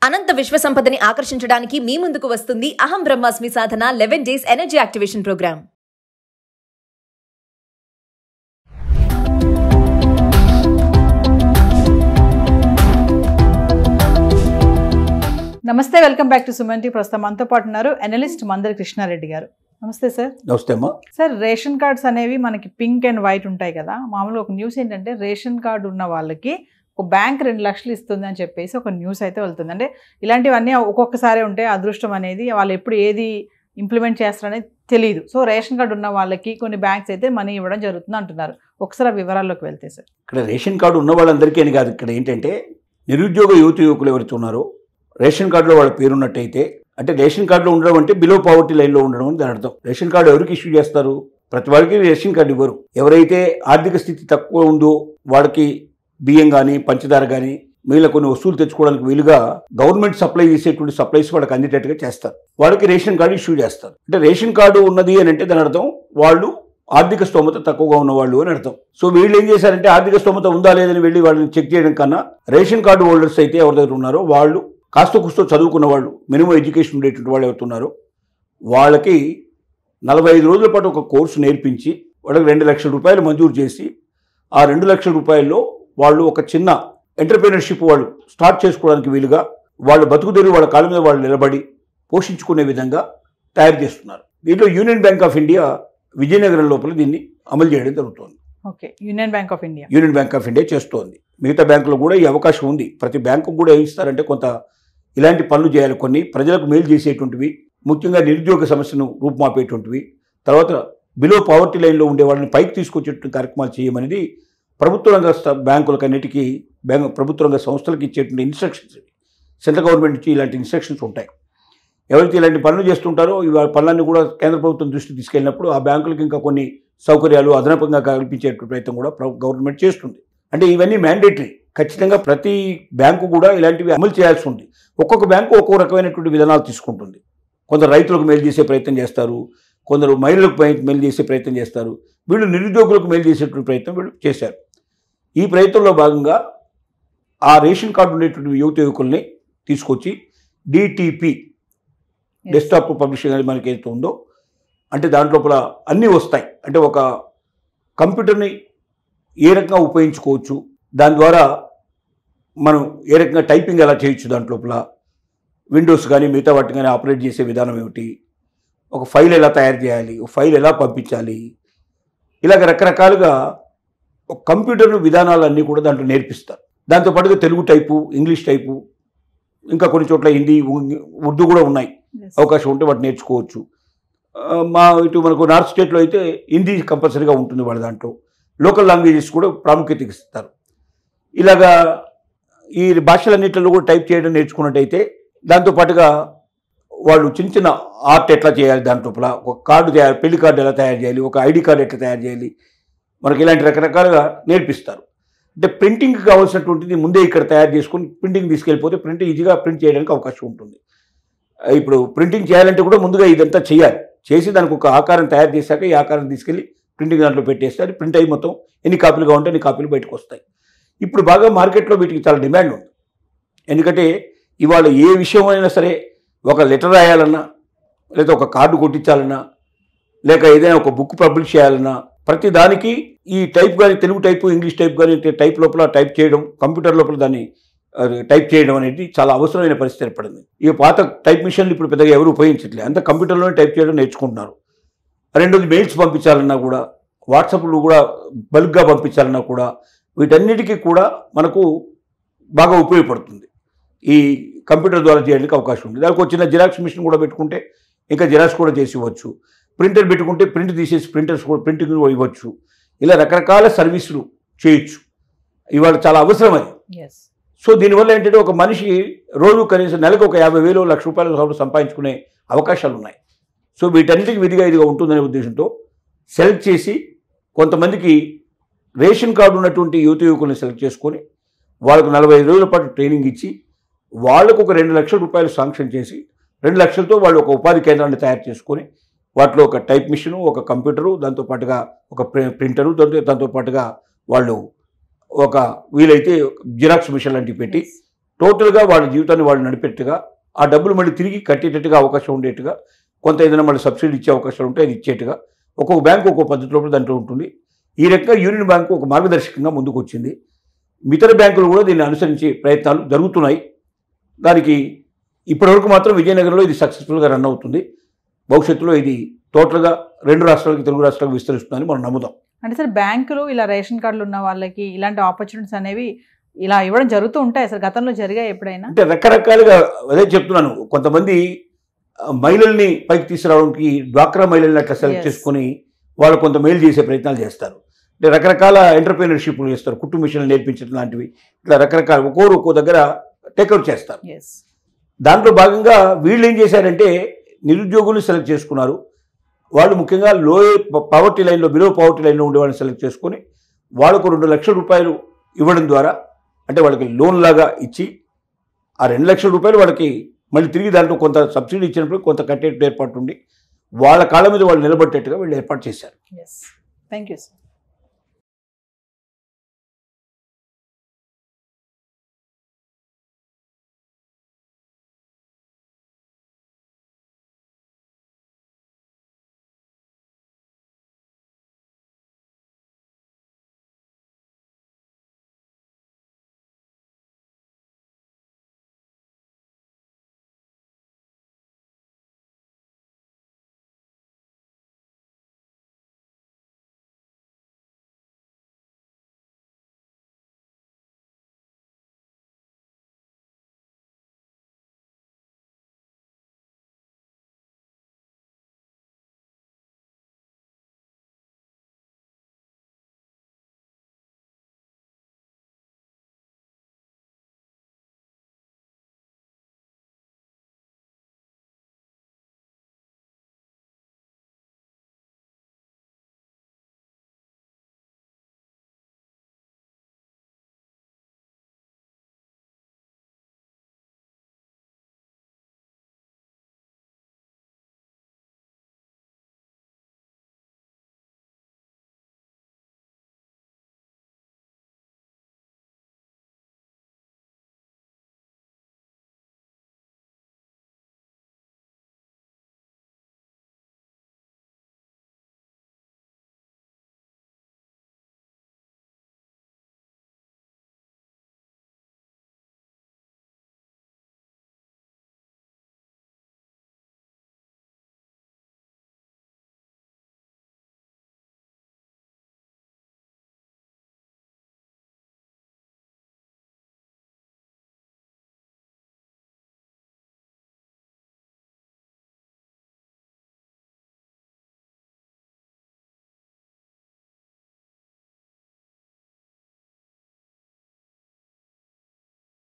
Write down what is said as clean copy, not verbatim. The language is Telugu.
అనంత విశ్వ సంపదని ఆకర్షించడానికి మీ ముందుకు వస్తుంది అహం బ్రహ్మాస్మి సాధన 11 డేస్ ఎనర్జీ యాక్టివేషన్ ప్రోగ్రామ్. నమస్తే, welcome back to Suman T. ప్రస్తుతం మనతో పాటు ఉన్నారు అనలిస్ట్ మందరి కృష్ణారెడ్డి గారు. నమస్తే సార్. నమస్తే అమ్మా. సార్, రేషన్ కార్డ్స్ అనేవి మనకి పింక్ అండ్ వైట్ ఉంటాయి కదా. మామూలుగా ఒక న్యూస్ ఏంటంటే రేషన్ కార్డు ఉన్న వాళ్ళకి ఒక బ్యాంక్ 2 లక్షలు ఇస్తుంది అని చెప్పేసి ఒక న్యూస్ అయితే వెళ్తుంది. అంటే ఇలాంటివన్నీ ఒక్కొక్కసారి ఉంటే అదృష్టం అనేది వాళ్ళు ఎప్పుడు ఏది ఇంప్లిమెంట్ చేస్తారనేది తెలియదు. సో రేషన్ కార్డు ఉన్న వాళ్ళకి కొన్ని బ్యాంక్స్ అయితే మనీ ఇవ్వడం జరుగుతుంది అంటున్నారు. ఒకసారి ఆ వివరాల్లోకి వెళ్తే సార్. ఇక్కడ రేషన్ కార్డు ఉన్న వాళ్ళందరికీ అని కాదు, ఇక్కడ ఏంటంటే నిరుద్యోగ యువకులు ఎవరైతే ఉన్నారో రేషన్ కార్డులో వాళ్ళ పేరున్నట్టయితే, అంటే రేషన్ కార్డులో ఉండడం అంటే బిలో పావర్టీ లైన్లో ఉండడం అని దాని అర్థం. రేషన్ కార్డు ఎవరికి ఇష్యూ చేస్తారు? ప్రతి వాళ్ళకి రేషన్ కార్డు ఇవ్వరు. ఎవరైతే ఆర్థిక స్థితి తక్కువ ఉందో వాళ్ళకి బియ్యం కానీ పంచదార కానీ మిగిలిన కొన్ని వస్తువులు తెచ్చుకోవడానికి వీలుగా గవర్నమెంట్ సప్లై చేసేటువంటి సప్లైస్ వాళ్ళకి అందేటట్టుగా చేస్తారు. వాళ్ళకి రేషన్ కార్డు ఇష్యూ చేస్తారు. అంటే రేషన్ కార్డు ఉన్నది అని అంటే దాని అర్థం వాళ్ళు ఆర్థిక స్తోమత తక్కువగా ఉన్నవాళ్ళు అని అర్థం. సో వీళ్ళు ఏం చేశారంటే ఆర్థిక స్తోమత ఉందా లేదని వెళ్ళి వాళ్ళని చెక్ చేయడం కన్నా రేషన్ కార్డు హోల్డర్స్ అయితే ఎవరి దగ్గర ఉన్నారో వాళ్ళు కాస్త కుస్తో చదువుకున్న వాళ్ళు, మినిమం ఎడ్యుకేషన్ ఉండేటువంటి వాళ్ళు ఎవరుతున్నారో వాళ్ళకి 45 రోజుల పాటు ఒక కోర్సు నేర్పించి వాళ్ళకి 2 లక్షల రూపాయలు మంజూరు చేసి ఆ 2 లక్షల రూపాయల్లో వాళ్ళు ఒక చిన్న ఎంటర్ప్రీనర్షిప్ వాళ్ళు స్టార్ట్ చేసుకోవడానికి వీలుగా వాళ్ళు బతుకుదెరువు వాళ్ళ కాళ్ళ మీద వాళ్ళు నిలబడి పోషించుకునే విధంగా తయారు చేస్తున్నారు. దీంట్లో union bank of India Vizianagaram లోపల దీన్ని అమలు చేయడం జరుగుతుంది. Okay, union bank of India చేస్తోంది. మిగతా బ్యాంకులు కూడా ఈ అవకాశం ఉంది. ప్రతి బ్యాంకు కూడా ఏం ఇస్తారంటే కొంత ఇలాంటి పనులు చేయాలి, కొన్ని ప్రజలకు మేలు చేసేటువంటివి, ముఖ్యంగా నిరుద్యోగ సమస్యను రూపుమాపేటువంటివి, తర్వాత బిలో పావర్టీ లైన్లో ఉండే వాళ్ళని పైకి తీసుకొచ్చేటువంటి కార్యక్రమాలు చేయమనేది ప్రభుత్వ రంగ బ్యాంకులకన్నిటికీ ప్రభుత్వ రంగ సంస్థలకు ఇచ్చేటువంటి ఇన్స్ట్రక్షన్స్. సెంట్రల్ గవర్నమెంట్ నుంచి ఇలాంటి ఇన్స్ట్రక్షన్స్ ఉంటాయి. ఎవరైతే ఇలాంటి పనులు చేస్తుంటారో ఈ పనులన్నీ కూడా కేంద్ర ప్రభుత్వం దృష్టికి తీసుకెళ్ళినప్పుడు ఆ బ్యాంకులకు ఇంకా కొన్ని సౌకర్యాలు అదనపంగా కల్పించేటువంటి ప్రయత్నం కూడా గవర్నమెంట్ చేస్తుంది. అంటే ఇవన్నీ మ్యాండేటరీ. ఖచ్చితంగా ప్రతి బ్యాంకు కూడా ఇలాంటివి అమలు చేయాల్సి ఉంది. ఒక్కొక్క బ్యాంకు ఒక్కొక్క రకమైనటువంటి విధానాలు తీసుకుంటుంది. కొందరు రైతులకు మేలు చేసే ప్రయత్నం చేస్తారు, కొందరు మహిళలకు మేలు చేసే ప్రయత్నం చేస్తారు, వీళ్ళు నిరుద్యోగులకు మేలు చేసేటువంటి ప్రయత్నం వీళ్ళు చేశారు. ఈ ప్రయత్నంలో భాగంగా ఆ రేషన్ కార్డు ఉండేటువంటి యువకుల్ని తీసుకొచ్చి డిటిపి డెస్క్టాప్ పబ్లిషింగ్ అనేది మనకి ఏదైతే ఉందో, అంటే దాంట్లోపల అన్నీ వస్తాయి. అంటే ఒక కంప్యూటర్ని ఏ రకంగా ఉపయోగించుకోవచ్చు, దాని ద్వారా మనం ఏ రకంగా టైపింగ్ ఎలా చేయొచ్చు, దాంట్లోపల విండోస్ కానీ మిగతా వాటిని కానీ ఆపరేట్ చేసే విధానం ఏమిటి, ఒక ఫైల్ ఎలా తయారు చేయాలి, ఒక ఫైల్ ఎలా పంపించాలి, ఇలాగ రకరకాలుగా ఒక కంప్యూటర్ విధానాలన్నీ కూడా దాంట్లో నేర్పిస్తారు. దాంతోపాటుగా తెలుగు టైపు, ఇంగ్లీష్ టైపు, ఇంకా కొన్ని చోట్ల హిందీ, ఉర్దూ కూడా ఉన్నాయి. అవకాశం ఉంటే వాటి నేర్చుకోవచ్చు. ఇటు మనకు నార్త్ స్టేట్లో అయితే హిందీ కంపల్సరీగా ఉంటుంది. వాళ్ళ దాంట్లో లోకల్ లాంగ్వేజెస్ కూడా ప్రాముఖ్యత ఇస్తారు. ఇలాగా ఈ భాషలన్నింటిలో కూడా టైప్ చేయడం నేర్చుకున్నట్టయితే దాంతోపాటుగా వాళ్ళు చిన్న చిన్న ఆర్ట్ ఎట్లా చేయాలి, దాంట్లోపల ఒక కార్డు తయారు, పెళ్లి కార్డు ఎలా తయారు చేయాలి, ఒక ఐడి కార్డు ఎట్లా తయారు చేయాలి, మనకి ఇలాంటి రకరకాలుగా నేర్పిస్తారు. అంటే ప్రింటింగ్కి కావాల్సినటువంటిది ముందే ఇక్కడ తయారు చేసుకుని ప్రింటింగ్ తీసుకెళ్ళిపోతే ప్రింట్ ఈజీగా ప్రింట్ చేయడానికి అవకాశం ఉంటుంది. ఇప్పుడు ప్రింటింగ్ చేయాలంటే కూడా ముందుగా ఇదంతా చేయాలి. చేసి దానికి ఒక ఆకారం తయారు చేశాక ఈ ఆకారం తీసుకెళ్ళి ప్రింటింగ్ దాంట్లో పెట్టేస్తే అది ప్రింట్ అయ్యి మొత్తం ఎన్ని కాపీలుగా ఉంటే అన్ని కాపీలు బయటకు వస్తాయి. ఇప్పుడు బాగా మార్కెట్లో వీటికి చాలా డిమాండ్ ఉంది. ఎందుకంటే ఇవాళ ఏ విషయం అయినా సరే, ఒక లెటర్ రాయాలన్నా, లేదా ఒక కార్డు కొట్టించాలన్నా, లేక ఏదైనా ఒక బుక్ పబ్లిష్ చేయాలన్నా, ప్రతి దానికి ఈ టైప్ కానీ, తెలుగు టైపు, ఇంగ్లీష్ టైప్ కానీ టైప్ లోపల టైప్ చేయడం, కంప్యూటర్ లోపల దాన్ని టైప్ చేయడం అనేది చాలా అవసరమైన పరిస్థితి ఏర్పడింది. ఈ పాత టైప్ మిషన్లు ఇప్పుడు పెద్దగా ఎవరు ఉపయోగించట్లేదు, అంతా కంప్యూటర్లోనే టైప్ చేయడం నేర్చుకుంటున్నారు. రెండోది మెయిల్స్ పంపించాలన్నా కూడా, వాట్సాప్లు కూడా బల్క్గా పంపించాలన్నా కూడా, వీటన్నిటికీ కూడా మనకు బాగా ఉపయోగపడుతుంది. ఈ కంప్యూటర్ ద్వారా చేయడానికి అవకాశం ఉంది. దానికి వచ్చిన జిరాక్స్ మిషన్ కూడా పెట్టుకుంటే ఇంకా జిరాక్స్ కూడా చేసి ఇవ్వచ్చు. ప్రింటర్ పెట్టుకుంటే ప్రింట్ తీసేసి ప్రింటింగ్ కూడా ఇవ్వచ్చు. ఇలా రకరకాల సర్వీసులు చేయొచ్చు. ఇవాళ చాలా అవసరం అది. సో దీనివల్ల ఏంటంటే ఒక మనిషి రోజు కనీసం నెలకు ఒక 50,000 1,00,000 రూపాయలు సంపాదించుకునే అవకాశాలు ఉన్నాయి. సో వీటన్నిటికీ విధిగా ఇదిగా ఉంటుందనే ఉద్దేశంతో సెలెక్ట్ చేసి కొంతమందికి రేషన్ కార్డు ఉన్నటువంటి యువకుల్ని సెలెక్ట్ చేసుకొని వాళ్ళకు 45 రోజుల పాటు ట్రైనింగ్ ఇచ్చి వాళ్ళకు ఒక 2 లక్షల రూపాయలు శాంక్షన్ చేసి 2 లక్షలతో వాళ్ళు ఒక ఉపాధి కేంద్రాన్ని తయారు చేసుకొని వాటిలో ఒక టైప్ మిషను, ఒక కంప్యూటరు, దాంతోపాటుగా ఒక ప్రింటరు, దాంతోపాటుగా వాళ్ళు ఒక వీలైతే జిరాక్స్ మిషన్ లాంటివి పెట్టి టోటల్గా వాళ్ళ జీవితాన్ని వాళ్ళు నడిపేట్టుగా ఆ డబ్బులు మళ్ళీ తిరిగి కట్టేటట్టుగా అవకాశం ఉండేట్టుగా కొంత ఏదైనా మళ్ళీ సబ్సిడీ ఇచ్చే అవకాశాలు ఉంటే అది ఇచ్చేట్టుగా ఒక్కొక్క బ్యాంకు ఒక్కొక్క పద్ధతిలో దాంట్లో ఉంటుంది. ఈ రకంగా యూనియన్ బ్యాంకు ఒక మార్గదర్శకంగా ముందుకు వచ్చింది. ఇతర బ్యాంకులు కూడా దీన్ని అనుసరించే ప్రయత్నాలు జరుగుతున్నాయి. దానికి ఇప్పటివరకు మాత్రం విజయనగరంలో ఇది సక్సెస్ఫుల్గా రన్ అవుతుంది. భవిష్యత్తులో ఇది టోటల్గా 2 రాష్ట్రాలకి, తెలుగు రాష్ట్రాలకు విస్తరిస్తుందని మనం నమ్ముదాం. అంటే సార్ బ్యాంకులు ఇలా రేషన్ కార్డులు ఉన్న వాళ్ళకి ఇలాంటి ఆపర్చునిటీస్ అనేవి ఇలా ఇవ్వడం జరుగుతూ ఉంటాయి సార్? గతంలో జరిగాయి ఎప్పుడైనా? అంటే రకరకాలుగా అదే చెప్తున్నాను. కొంతమంది మహిళల్ని పైకి తీసుకురావడానికి డ్వాక్రా మహిళల్ని అట్లా సెలెక్ట్ చేసుకొని వాళ్ళు కొంత మేలు చేసే ప్రయత్నాలు చేస్తారు. అంటే రకరకాల ఎంటర్ప్రీనర్షిప్లు చేస్తారు, కుట్టు మిషన్లు నేర్పించడం లాంటివి, ఇట్లా రకరకాల ఒక్కో దగ్గర టేక్అవుట్ చేస్తారు. దాంట్లో భాగంగా వీళ్ళు ఏం చేశారంటే నిరుద్యోగులు సెలెక్ట్ చేసుకున్నారు. వాళ్ళు ముఖ్యంగా పావర్టీ లైన్లో, బిలో పావర్టీ లైన్లో ఉండే వాళ్ళని సెలెక్ట్ చేసుకొని వాళ్ళకు 2 లక్షల రూపాయలు ఇవ్వడం ద్వారా, అంటే వాళ్ళకి లోన్ లాగా ఇచ్చి ఆ 2 లక్షల రూపాయలు వాళ్ళకి మళ్ళీ తిరిగి దాంట్లో కొంత సబ్సిడీ ఇచ్చినప్పుడు కొంత కట్టేట్టు ఏర్పాటు ఉండి వాళ్ళ కాళ్ళ మీద వాళ్ళు నిలబట్టేట్టుగా వీళ్ళు ఏర్పాటు చేశారు. Thank you sir.